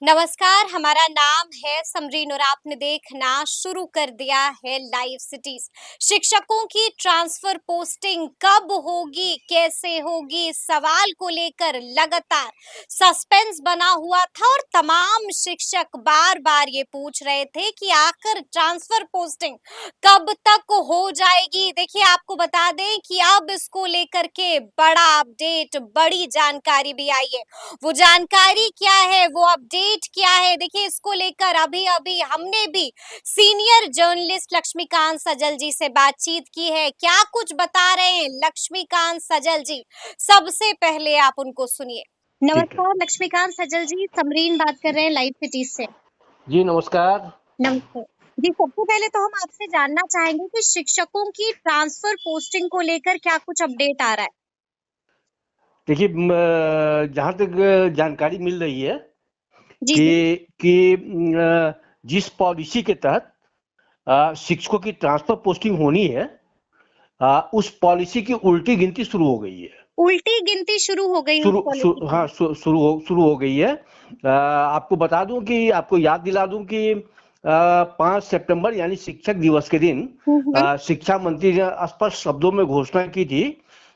नमस्कार, हमारा नाम है समरीन और आपने देखना शुरू कर दिया है लाइव सिटीज। शिक्षकों की ट्रांसफर पोस्टिंग कब होगी, कैसे होगी, इस सवाल को लेकर लगातार सस्पेंस बना हुआ था और तमाम शिक्षक बार बार ये पूछ रहे थे कि आखिर ट्रांसफर पोस्टिंग कब तक हो जाएगी। देखिए, आपको बता दें कि अब इसको लेकर के बड़ा अपडेट, बड़ी जानकारी भी आई है। वो जानकारी क्या है, वो अपडेट क्या है, देखिए इसको लेकर अभी अभी हमने भी सीनियर जर्नलिस्ट लक्ष्मीकांत सजल जी से बातचीत की है। क्या कुछ बता रहे हैं लक्ष्मीकांत सजल जी, सबसे पहले आप उनको सुनिए। ठीक है। नमस्कार लक्ष्मीकांत सजल जी, समरीन बात कर रहे हैं लाइव सिटीज से। जी नमस्कार। नमस्ते जी। सबसे पहले तो हम आपसे जानना चाहेंगे कि शिक्षकों की ट्रांसफर पोस्टिंग को लेकर क्या कुछ अपडेट आ रहा है। देखिए, जहाँ तक जानकारी मिल रही है जी जी। कि जिस पॉलिसी के तहत शिक्षकों की ट्रांसफर पोस्टिंग होनी है, उस पॉलिसी की उल्टी गिनती शुरू हो गई है। उल्टी गिनती शुरू हो गई उस पॉलिसी की। हाँ, शुरू हो गई है। आपको बता दूं कि आपको याद दिला दूं कि 5 सितंबर यानी शिक्षक दिवस के दिन हम्म। शिक्षा मंत्री ने स्पष्ट शब्दों में घोषणा की थी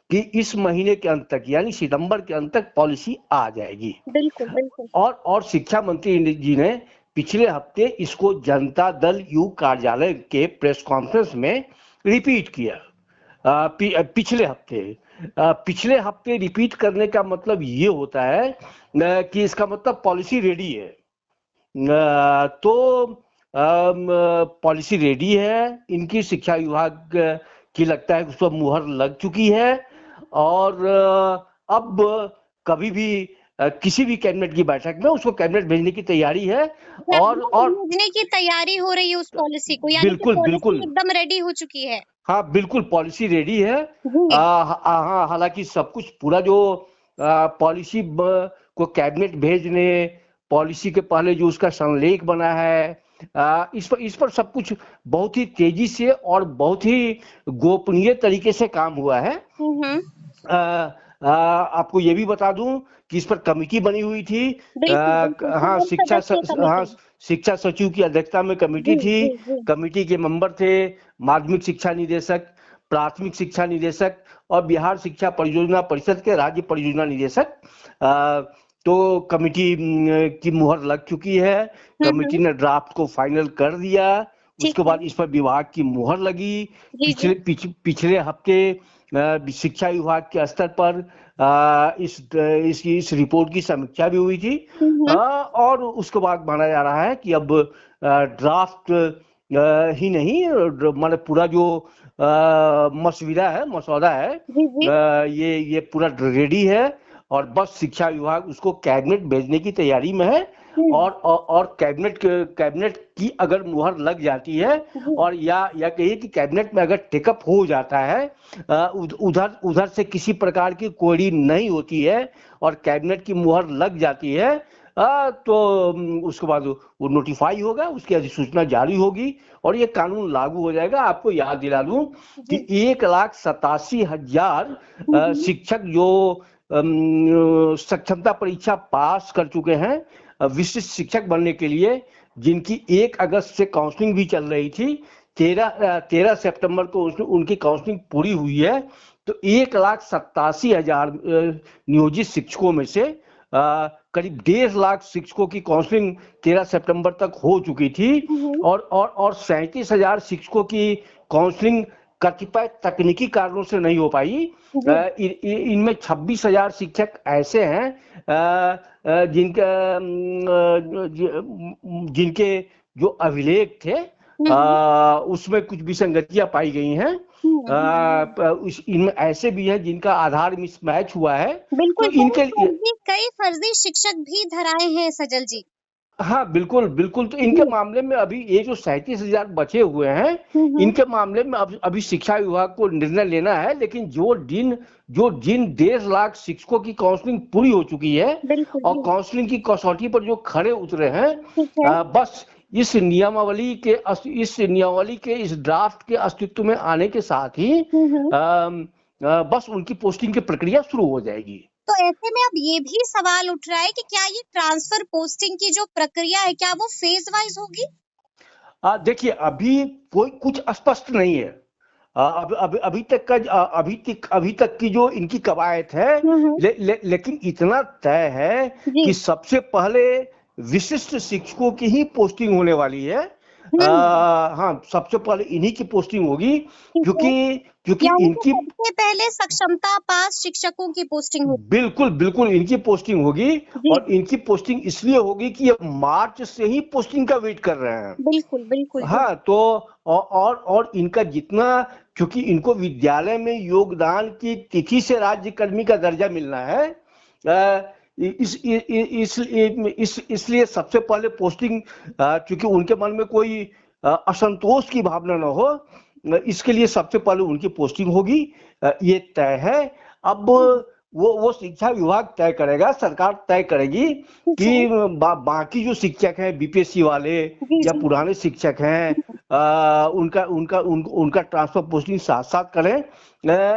कि इस महीने के अंत तक यानी सितंबर के अंत तक पॉलिसी आ जाएगी। बिल्कुल बिल्कुल। और शिक्षा मंत्री जी ने पिछले हफ्ते इसको जनता दल यू कार्यालय के प्रेस कॉन्फ्रेंस में रिपीट किया। पिछले हफ्ते रिपीट करने का मतलब ये होता है कि इसका मतलब पॉलिसी रेडी है। तो पॉलिसी रेडी है इनकी, शिक्षा विभाग की लगता है उस पर मुहर लग चुकी है और अब कभी भी किसी भी कैबिनेट की बैठक में उसको कैबिनेट भेजने की तैयारी है। और भेजने की तैयारी हो रही है उस पॉलिसी को, यानी कि बिल्कुल पॉलिसी बिल्कुल। एकदम रेडी हो चुकी है। हाँ बिल्कुल, पॉलिसी रेडी है। जी। हाँ, हालांकि सब कुछ पूरा जो पॉलिसी को कैबिनेट भेजने, पॉलिसी के पहले जो उसका संलेख बना है, इस पर सब कुछ बहुत ही तेजी से और बहुत ही गोपनीय तरीके से काम हुआ है। हम्म। आ, आपको ये भी बता दूं कि इस पर कमेटी बनी हुई थी। बिल्कुल बिल्कुल, हाँ, 3 सदस्यीय हाँ, कमेटी। शिक्षा सचिव की अध्यक्षता में जी कमेटी थी। जी जी। कमेटी के मेंबर थे माध्यमिक शिक्षा निदेशक, प्राथमिक शिक्षा निदेशक और बिहार शिक्षा परियोजना परिषद के राज्य परियोजना निदेशक। तो कमेटी की मुहर लग चुकी है। कमेटी हम्म। ने ड्राफ्ट को फाइनल कर दिया। ठीक उसके है। बाद इस पर विभाग की मुहर लगी। जी जी। पिछले हफ्ते शिक्षा विभाग के स्तर पर इस रिपोर्ट की समीक्षा भी हुई थी। हम्म। और उसके बाद माना जा रहा है कि अब ड्राफ्ट ही नहीं, मतलब पूरा जो मसौदा है, जी जी। ये पूरा रेडी है और बस शिक्षा विभाग उसको कैबिनेट भेजने की तैयारी में है। हम्म। और कैबिनेट की अगर मुहर लग जाती है जी। और या कहिए कि कैबिनेट में अगर टेकअप हो जाता है, उधर उधर से किसी प्रकार की क्वेरी नहीं होती है और कैबिनेट की मुहर लग जाती है, तो उसके बाद वो नोटिफाई होगा, उसकी अधिसूचना जारी होगी और ये कानून लागू हो जाएगा। आपको याद दिला दूं कि जी। 1,87,000 हम्म। शिक्षक जो सक्षमता परीक्षा पास कर चुके हैं विशिष्ट शिक्षक बनने के लिए, जिनकी 1 अगस्त से काउंसलिंग भी चल रही थी, 13 सितंबर को उनकी काउंसलिंग पूरी हुई है। तो 1,87,000 नियोजित शिक्षकों में से करीब 1.5 लाख शिक्षकों की काउंसलिंग 13 सितंबर तक हो चुकी थी हम्म। और 37,000 शिक्षकों की काउंसलिंग कतिपय तकनीकी कारणों से नहीं हो पाई। जी। इनमें 26,000 शिक्षक ऐसे हैं जिनके जो अभिलेख थे हम्म। उसमें कुछ विसंगतियां पाई गई हैं। इनमें ऐसे भी हैं जिनका आधार मिसमैच हुआ है। बिल्कुल, तो इनके लिए कई फर्जी शिक्षक भी धराए हैं सजल जी। हाँ बिल्कुल बिल्कुल, तो इनके जी। मामले में अभी ये जो 37,000 बचे हुए हैं, हम्म। इनके मामले में अभी शिक्षा विभाग को निर्णय लेना है। लेकिन जो जिन 1.5 लाख शिक्षकों की काउंसलिंग पूरी हो चुकी है बिल्कुल और जी। काउंसलिंग की कसौटी पर जो खड़े उतरे हैं, ठीक है। बस इस नियमावली के इस ड्राफ्ट के अस्तित्व में आने के साथ ही हम्म। बस उनकी पोस्टिंग की प्रक्रिया शुरू हो जाएगी। तो ऐसे में अब ये भी सवाल उठ रहा है कि क्या ये ट्रांसफर पोस्टिंग की जो प्रक्रिया है, क्या वो फेज वाइज होगी? देखिए अभी कोई कुछ स्पष्ट नहीं है। अभी तक की जो इनकी कवायद है, हम्म। लेकिन इतना तय है जी। कि सबसे पहले विशिष्ट शिक्षकों की ही पोस्टिंग होने वाली है। हम्म। हाँ, सबसे पहले इन्हीं की पोस्टिंग होगी, ठीक है। क्योंकि क्योंकि यानी कि इनकी सबसे पहले सक्षमता पास शिक्षकों की पोस्टिंग होगी। बिल्कुल बिल्कुल इनकी पोस्टिंग होगी। जी। और इनकी पोस्टिंग इसलिए होगी कि ये मार्च से ही पोस्टिंग का वेट कर रहे हैं। बिल्कुल बिल्कुल जी। हाँ, तो और इनका जितना, क्योंकि इनको विद्यालय में योगदान की तिथि से राज्य कर्मी का दर्जा मिलना है, इसलिए सबसे पहले पोस्टिंग, क्योंकि उनके मन में कोई असंतोष की भावना न हो, इसके लिए सबसे पहले उनकी पोस्टिंग होगी। ये तय है। अब वो शिक्षा विभाग तय करेगा, सरकार तय करेगी ठीक कि है। बाकी जो शिक्षक हैं बीपीएससी वाले जी या जी। पुराने शिक्षक हैं, उनका ट्रांसफर पोस्टिंग साथ साथ करें,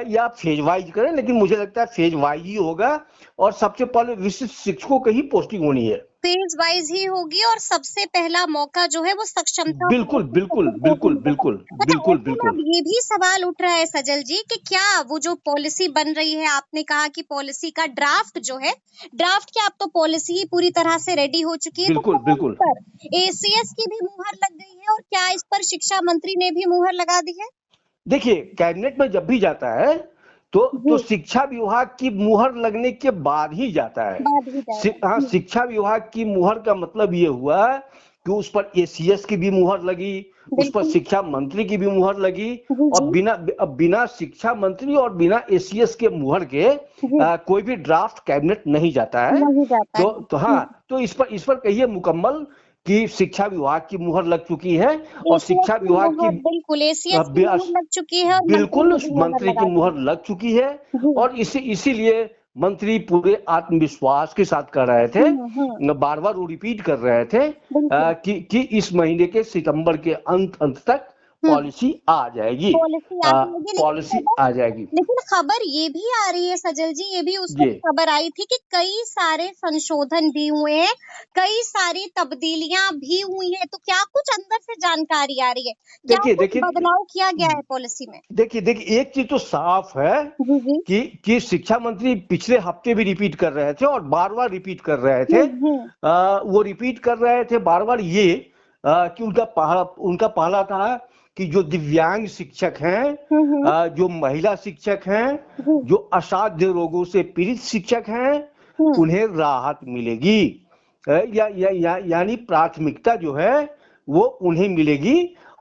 या फेज वाइज करें, लेकिन मुझे लगता है फेज वाइज ही होगा। और सबसे पहले विशिष्ट शिक्षकों की ही पोस्टिंग होनी है। फेज वाइज ही होगी और सबसे पहला मौका जो है वो सक्षमता बिल्कुल बिल्कुल शिक्षकों को बिल्कुल मिलेगा। बिल्कुल अच्छा, बिल्कुल ऐसे में बिल्कुल। अब ये भी सवाल उठ रहा है सजल जी कि क्या वो जो पॉलिसी बन रही है, आपने कहा कि पॉलिसी का ड्राफ्ट जो है, ड्राफ्ट क्या, अब तो पॉलिसी ही पूरी तरह से रेडी हो चुकी है, तो बिल्कुल क्या इस बिल्कुल। पर एसीएस की भी मुहर लग गई है और क्या इस पर शिक्षा मंत्री ने भी मुहर लगा दी है? देखिए, कैबिनेट में जब भी जाता है तो जी। शिक्षा विभाग की मुहर लगने के बाद ही जाता है। बाद ही जाएगा हाँ, जी। शिक्षा विभाग की मुहर का मतलब ये हुआ कि उस पर एसीएस की भी मुहर लगी, उस पर बिल्कुल। शिक्षा मंत्री की भी मुहर लगी। जी और जी। बिना शिक्षा मंत्री और बिना एसीएस के मुहर के जी। कोई भी ड्राफ्ट कैबिनेट नहीं जाता है। नहीं जाता है। तो हाँ, तो इस पर कहिए मुकम्मल कि शिक्षा विभाग की मुहर लग चुकी है। और एसीएस शिक्षा की विभाग की मुहर, बिल्कुल एसीएस की अ, मुहर लग चुकी है और मंत्री बिल्कुल ने भी मुहर मंत्री की लगा दी मुहर है। लग चुकी है। जी। और इसीलिए मंत्री पूरे आत्मविश्वास के साथ कर रहे थे, बार बार वो रिपीट कर रहे थे बिल्कुल। कि इस महीने के सितंबर के अंत तक हुँ, पॉलिसी आ जाएगी। पॉलिसी आ जाएगी, पॉलिसी आ जाएगी। लेकिन खबर ये भी आ रही है सजल जी, ये भी उस जी। वक़्त खबर आई थी कि कई सारे संशोधन भी हुए हैं, कई सारी तब्दीलियाँ भी हुई हैं, तो क्या कुछ अंदर से जानकारी आ रही है? क्या देखिए कुछ देखिए बदलाव किया गया है पॉलिसी में? देखिए, एक चीज तो साफ है जी, जी। कि शिक्षा मंत्री पिछले हफ्ते भी रिपीट कर रहे थे और बार बार रिपीट कर रहे थे। हुँ। वो रिपीट कर रहे थे बार बार ये, कि उनका पहला था कि जो दिव्यांग शिक्षक हैं, हुँ, हुँ। जो महिला शिक्षक हैं, जी। जो असाध्य रोगों से पीड़ित शिक्षक हैं, हुँ। उन्हें राहत मिलेगी। यानी प्राथमिकता जो है वो उन्हें मिलेगी।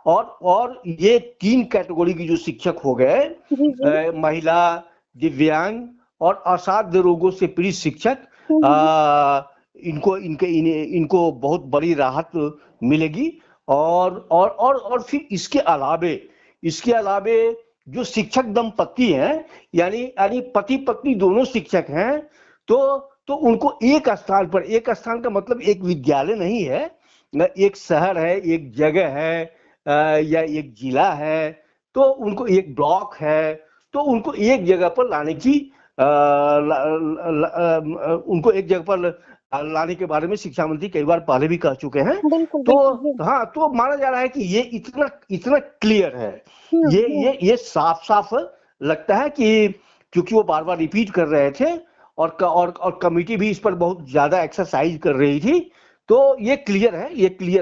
और ये 3 कैटेगरी की जो शिक्षक हो गए, जी, जी। महिला, दिव्यांग और असाध्य रोगों से पीड़ित शिक्षक, हुँ, हुँ। इनको बहुत बड़ी राहत मिलेगी। और फिर इसके अलावे जो शिक्षक दंपति हैं, यानी पति पत्नी दोनों शिक्षक हैं, तो उनको एक स्थान का मतलब एक विद्यालय नहीं है, एक शहर है, एक जगह है, या एक जिला है, तो उनको एक ब्लॉक है, तो उनको एक जगह पर लाने की उनको एक जगह पर लाने के बारे में शिक्षा मंत्री कई बार पहले भी कह चुके हैं। बिल्कुल, तो बिल्कुल, जी। हाँ, तो माना जा रहा है कि ये इतना इतना क्लियर है, हुँ, ये साफ साफ लगता है कि क्योंकि वो बार बार रिपीट कर रहे थे और कमिटी भी इस पर बहुत ज्यादा एक्सरसाइज कर रही थी। तो ये क्लियर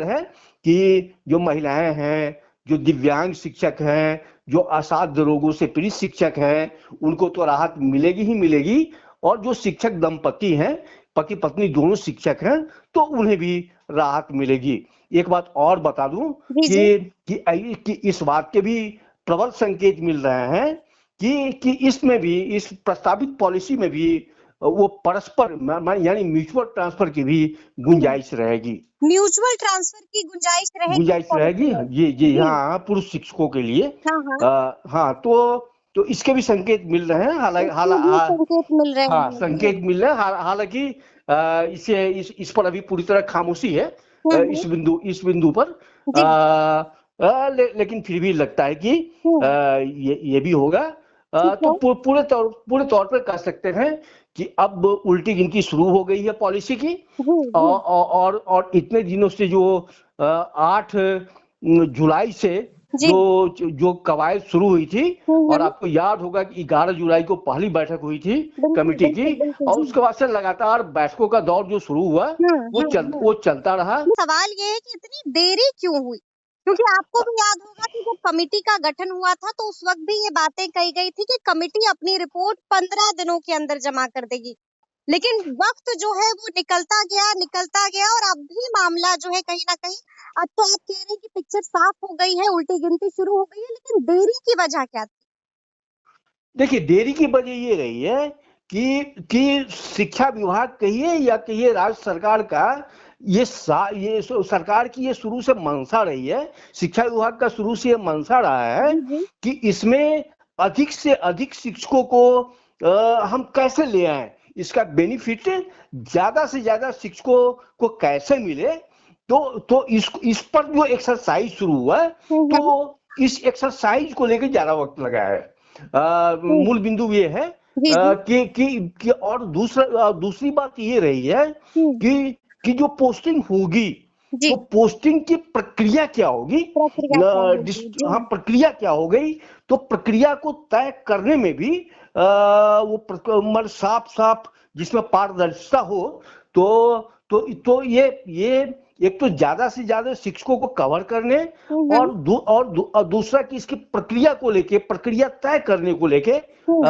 है कि जो महिलाएं हैं, जो दिव्यांग शिक्षक हैं, जो असाध्य रोगों से पीड़ित शिक्षक हैं, उनको तो राहत मिलेगी ही मिलेगी। और जो शिक्षक दंपति हैं, पति पत्नी दोनों शिक्षक हैं, तो उन्हें भी राहत मिलेगी। एक बात और बता दूं जी, जी। कि इस बात के भी प्रबल संकेत मिल रहे हैं कि इसमें भी, इस प्रस्तावित पॉलिसी में भी वो परस्पर यानी म्यूचुअल ट्रांसफर की भी हुँ। गुंजाइश रहेगी। म्यूचुअल ट्रांसफर की गुंजाइश रहेगी इस गुंजाइश पॉलिसी रहेगी। में। जी जी। हाँ, पुरुष शिक्षकों के लिए। हाँ, हाँ। हाँ, तो इसके भी संकेत मिल रहे हैं। इसके भी संकेत मिल रहे हाँ, हैं। जी। संकेत मिल रहे हैं। हालांकि इस पर अभी पूरी तरह खामोशी है, हुँ, इस हुँ। बिंदु पर। जी। लेकिन फिर भी लगता है कि हुँ। ये भी होगा। ठीक तो है। पूरे तौर पर कह सकते हैं कि अब उल्टी गिनती शुरू हो गई है पॉलिसी की। जी, जी। और इतने दिनों से जो 8 जुलाई से जी। जो जो कवायद शुरू हुई थी, हुँ, और हुँ। आपको याद होगा कि 11 जुलाई को पहली बैठक हुई थी बिल्कुल, कमेटी की, बिल्कुल, बिल्कुल। और जी। उसके बाद से लगातार बैठकों का दौर जो शुरू हुआ हुँ, हुँ, हुँ। वो चलता रहा। सवाल ये है कि इतनी देरी क्यों हुई? क्योंकि आपको भी याद होगा कि जब कमिटी का गठन हुआ था तो उस वक़्त भी ये बातें कही गई थी कि कमिटी अपनी रिपोर्ट 15 दिनों के अंदर जमा कर देगी। लेकिन वक़्त जो है वो निकलता गया और अब भी मामला जो है कहीं न कहीं अब तो आप कह रहे हैं कि पिक्चर साफ हो गई है, उल्टी गिनती शुरू हो गई है, लेकिन देरी की वजह क्या थी? देखिए, देरी की वजह ये रही है कि शिक्षा विभाग कहिए या कहिए राज्य सरकार का, सरकार की ये शुरू से मंशा रही है, शिक्षा विभाग का शुरू से ये मंशा रहा है जी, जी। कि इसमें अधिक से अधिक शिक्षकों को हम कैसे ले आएं, इसका बेनिफिट ज्यादा से ज्यादा शिक्षकों को कैसे मिले। तो इस पर जो एक्सरसाइज शुरू हुआ है, हुँ, हुँ। तो इस एक्सरसाइज को लेकर ज्यादा वक्त लगा है। हुँ। मूल बिंदु ये है जी, जी। कि और दूसरी बात ये रही है हुँ। कि जो पोस्टिंग होगी, जी, तो पोस्टिंग की प्रक्रिया क्या होगी, प्रक्रिया क्या होगी? जी। हाँ, प्रक्रिया क्या हो गई, तो प्रक्रिया को तय करने में भी मतलब साफ साफ जिसमें पारदर्शिता हो, तो ये एक तो ज्यादा से ज्यादा शिक्षकों को कवर करने, हुँ, हुँ। और दूसरा कि इसकी प्रक्रिया को लेके, प्रक्रिया तय करने को लेके हुँ,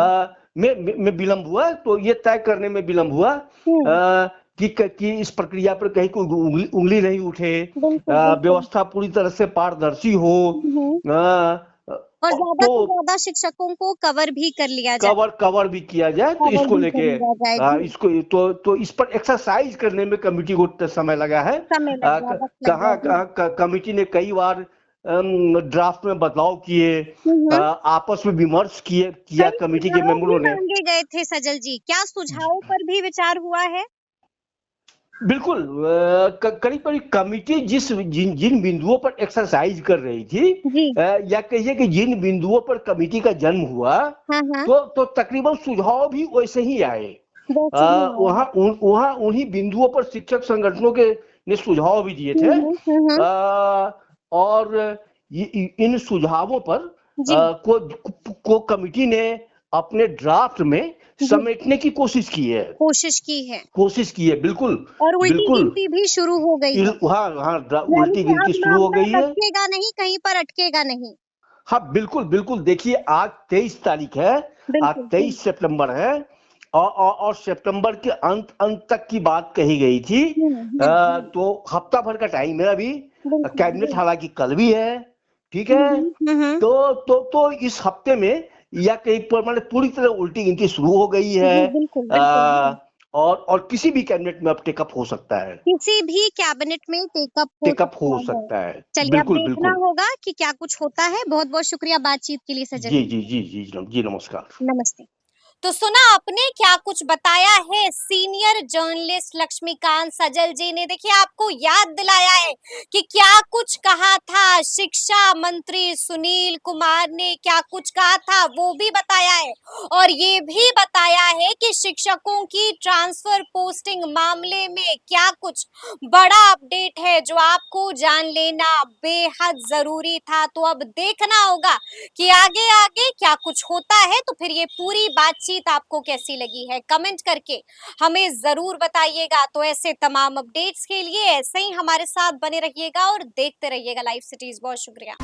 में विलंब हुआ। तो ये तय करने में विलंब हुआ हुँ। कि इस प्रक्रिया पर कहीं कोई उंगली नहीं उठे, बिल्कुल, बिल्कुल। व्यवस्था पूरी तरह से पारदर्शी हो, हुँ, हुँ। और ज़्यादा तो से ज़्यादा शिक्षकों को कवर भी कर लिया जाए, कवर भी किया जाए। तो कवर इसको भी कर लेके लिया जाए। जी, इसको तो इस पर एक्सरसाइज करने में कमिटी को समय लगा है। समय लग गया, वक़्त लग गया। कहाँ जी। कमिटी ने कई बार ड्राफ्ट में बदलाव किए, हुँ, हुँ। आपस में विमर्श किया कई कमिटी के सुझाव भी मेंबरों ने। माँगे गए थे सजल जी, क्या सुझावों पर भी विचार हुआ है? बिल्कुल, करीब करीब कमिटी जिन जिन बिंदुओं पर एक्सरसाइज कर रही थी, जी। या कहिए कि जिन बिंदुओं पर कमिटी का जन्म हुआ, हाँ, हाँ। तो तकरीबन सुझाव भी वैसे ही आए। वैसे ही आए हैं। वहाँ उन्हीं बिंदुओं पर शिक्षक संगठनों के ने सुझाव भी दिए हुँ, थे। हुँ, हुँ, हुँ। और इन सुझावों पर जी, को कमिटी ने अपने ड्राफ्ट में जी, समेटने की कोशिश की है, बिल्कुल। और उल्टी बिल्कुल, गिनती भी शुरू हो गई है। हाँ हाँ, यानी उल्टी कि गिनती अब शुरू हो मामला गई है। लटकेगा नहीं, कहीं पर अटकेगा नहीं। हाँ, बिल्कुल बिल्कुल, देखिए आज 23 तारीख है, आज बिल्कुल, जी। 23 सितंबर है, और सितंबर के अंत तक की बात कही गई थी। हुँ, हुँ, हुँ। तो हफ्ता भर का टाइम है अभी। बिल्कुल, कैबिनेट जी। हालांकि कल भी है, ठीक हुँ, है। हुँ, हुँ, हुँ। तो इस हफ्ते में या कहीं पर मतलब पूरी तरह उल्टी गिनती शुरू हो गई है। जी, बिल्कुल, बिल्कुल, आ, जी। और किसी भी कैबिनेट में अब टेकअप हो सकता है, किसी भी कैबिनेट में टेकअप हो टेकअप सकता हो है। सकता है। चलिए अब बिल्कुल देखना बिल्कुल। होगा कि क्या कुछ होता है। बहुत-बहुत शुक्रिया बातचीत के लिए सजल जी जी। जी जी जी जी, नमस्कार। नमस्ते। तो सुना आपने क्या कुछ बताया है सीनियर जर्नलिस्ट लक्ष्मीकांत सजल जी ने। देखिए आपको याद दिलाया है कि क्या कुछ कहा था शिक्षा मंत्री सुनील कुमार ने, क्या कुछ कहा था वो भी बताया है, और ये भी बताया है कि शिक्षकों की ट्रांसफर पोस्टिंग मामले में क्या कुछ बड़ा अपडेट है जो आपको जान लेना बेहद जरूरी था। तो अब देखना होगा कि आगे आगे क्या कुछ होता है। तो फिर ये पूरी बातचीत आपको कैसी लगी है कमेंट करके हमें जरूर बताइएगा। तो ऐसे तमाम अपडेट्स के लिए ऐसे ही हमारे साथ बने रहिएगा और देखते रहिएगा लाइव सिटीज। बहुत शुक्रिया।